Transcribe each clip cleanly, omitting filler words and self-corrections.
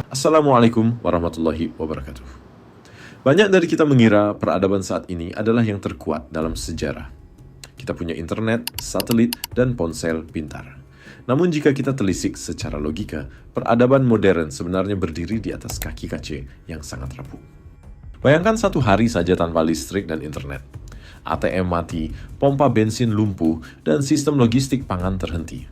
Assalamualaikum warahmatullahi wabarakatuh. Banyak dari kita mengira peradaban saat ini adalah yang terkuat dalam sejarah. Kita punya internet, satelit, dan ponsel pintar. Namun jika kita telisik secara logika, peradaban modern sebenarnya berdiri di atas kaki kace yang sangat rapuh. Bayangkan satu hari saja tanpa listrik dan internet. ATM mati, pompa bensin lumpuh, dan sistem logistik pangan terhenti.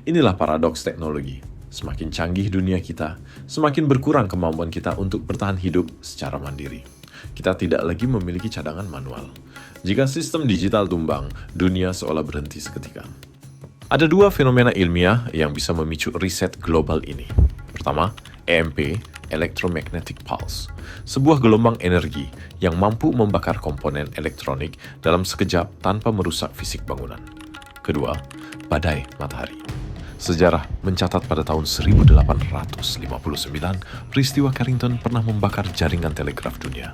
Inilah paradoks teknologi. Semakin canggih dunia kita, semakin berkurang kemampuan kita untuk bertahan hidup secara mandiri. Kita tidak lagi memiliki cadangan manual. Jika sistem digital tumbang, dunia seolah berhenti seketika. Ada dua fenomena ilmiah yang bisa memicu riset global ini. Pertama, EMP, Electromagnetic Pulse, sebuah gelombang energi yang mampu membakar komponen elektronik dalam sekejap tanpa merusak fisik bangunan. Kedua, badai matahari. Sejarah mencatat pada tahun 1859, peristiwa Carrington pernah membakar jaringan telegraf dunia.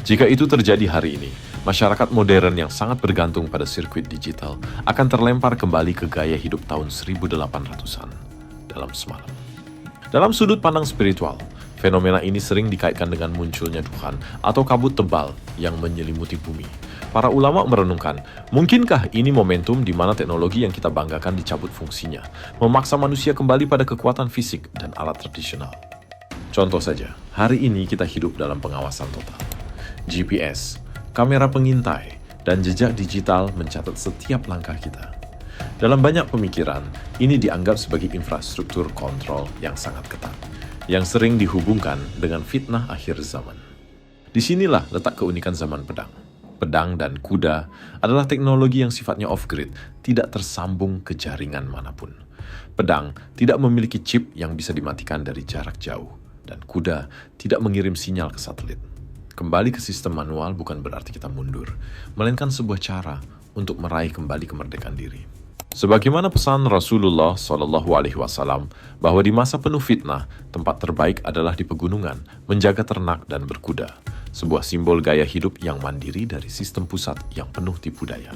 Jika itu terjadi hari ini, masyarakat modern yang sangat bergantung pada sirkuit digital akan terlempar kembali ke gaya hidup tahun 1800-an dalam semalam. Dalam sudut pandang spiritual, fenomena ini sering dikaitkan dengan munculnya Tuhan atau kabut tebal yang menyelimuti bumi. Para ulama merenungkan, mungkinkah ini momentum di mana teknologi yang kita banggakan dicabut fungsinya, memaksa manusia kembali pada kekuatan fisik dan alat tradisional. Contoh saja, hari ini kita hidup dalam pengawasan total. GPS, kamera pengintai, dan jejak digital mencatat setiap langkah kita. Dalam banyak pemikiran, ini dianggap sebagai infrastruktur kontrol yang sangat ketat, yang sering dihubungkan dengan fitnah akhir zaman. Disinilah letak keunikan zaman pedang. Pedang dan kuda adalah teknologi yang sifatnya off-grid, tidak tersambung ke jaringan manapun. Pedang tidak memiliki chip yang bisa dimatikan dari jarak jauh, dan kuda tidak mengirim sinyal ke satelit. Kembali ke sistem manual bukan berarti kita mundur, melainkan sebuah cara untuk meraih kembali kemerdekaan diri. Sebagaimana pesan Rasulullah SAW bahwa di masa penuh fitnah, tempat terbaik adalah di pegunungan, menjaga ternak dan berkuda. Sebuah simbol gaya hidup yang mandiri dari sistem pusat yang penuh tipu daya.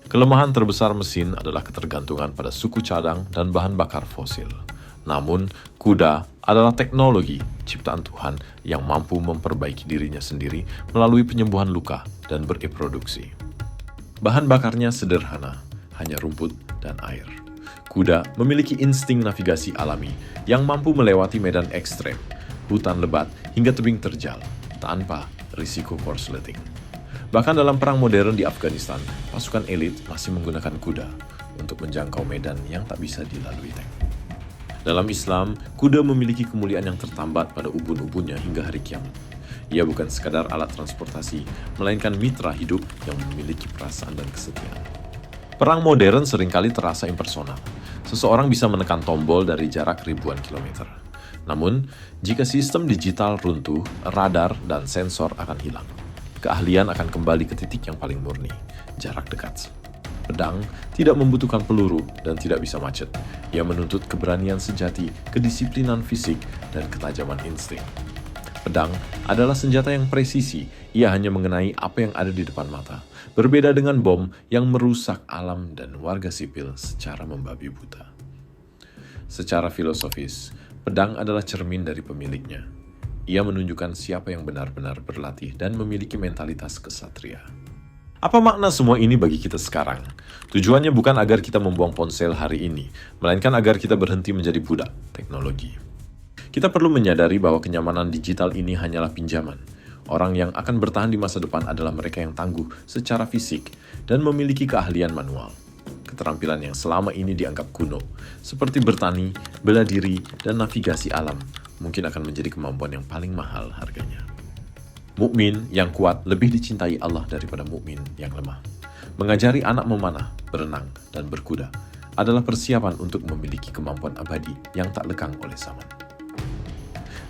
Kelemahan terbesar mesin adalah ketergantungan pada suku cadang dan bahan bakar fosil. Namun, kuda adalah teknologi ciptaan Tuhan yang mampu memperbaiki dirinya sendiri melalui penyembuhan luka dan bereproduksi. Bahan bakarnya sederhana, hanya rumput dan air. Kuda memiliki insting navigasi alami yang mampu melewati medan ekstrem, hutan lebat hingga tebing terjal, tanpa risiko korsleting. Bahkan dalam perang modern di Afghanistan, pasukan elit masih menggunakan kuda untuk menjangkau medan yang tak bisa dilalui tank. Dalam Islam, kuda memiliki kemuliaan yang tertambat pada ubun-ubunnya hingga hari kiamat. Ia bukan sekadar alat transportasi, melainkan mitra hidup yang memiliki perasaan dan kesetiaan. Perang modern seringkali terasa impersonal. Seseorang bisa menekan tombol dari jarak ribuan kilometer. Namun, jika sistem digital runtuh, radar dan sensor akan hilang. Keahlian akan kembali ke titik yang paling murni, jarak dekat. Pedang tidak membutuhkan peluru dan tidak bisa macet. Ia menuntut keberanian sejati, kedisiplinan fisik, dan ketajaman insting. Pedang adalah senjata yang presisi, ia hanya mengenai apa yang ada di depan mata. Berbeda dengan bom yang merusak alam dan warga sipil secara membabi buta. Secara filosofis, pedang adalah cermin dari pemiliknya. Ia menunjukkan siapa yang benar-benar berlatih dan memiliki mentalitas kesatria. Apa makna semua ini bagi kita sekarang? Tujuannya bukan agar kita membuang ponsel hari ini, melainkan agar kita berhenti menjadi budak teknologi. Kita perlu menyadari bahwa kenyamanan digital ini hanyalah pinjaman. Orang yang akan bertahan di masa depan adalah mereka yang tangguh secara fisik dan memiliki keahlian manual. Keterampilan yang selama ini dianggap kuno, seperti bertani, bela diri, dan navigasi alam, mungkin akan menjadi kemampuan yang paling mahal harganya. Mukmin yang kuat lebih dicintai Allah daripada mukmin yang lemah. Mengajari anak memanah, berenang, dan berkuda adalah persiapan untuk memiliki kemampuan abadi yang tak lekang oleh zaman.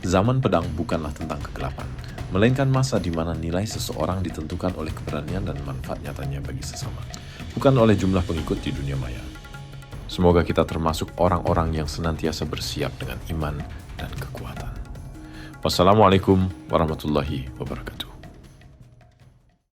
Zaman pedang bukanlah tentang kegelapan, melainkan masa di mana nilai seseorang ditentukan oleh keberanian dan manfaat nyatanya bagi sesama, bukan oleh jumlah pengikut di dunia maya. Semoga kita termasuk orang-orang yang senantiasa bersiap dengan iman dan kekuatan. Wassalamualaikum warahmatullahi wabarakatuh.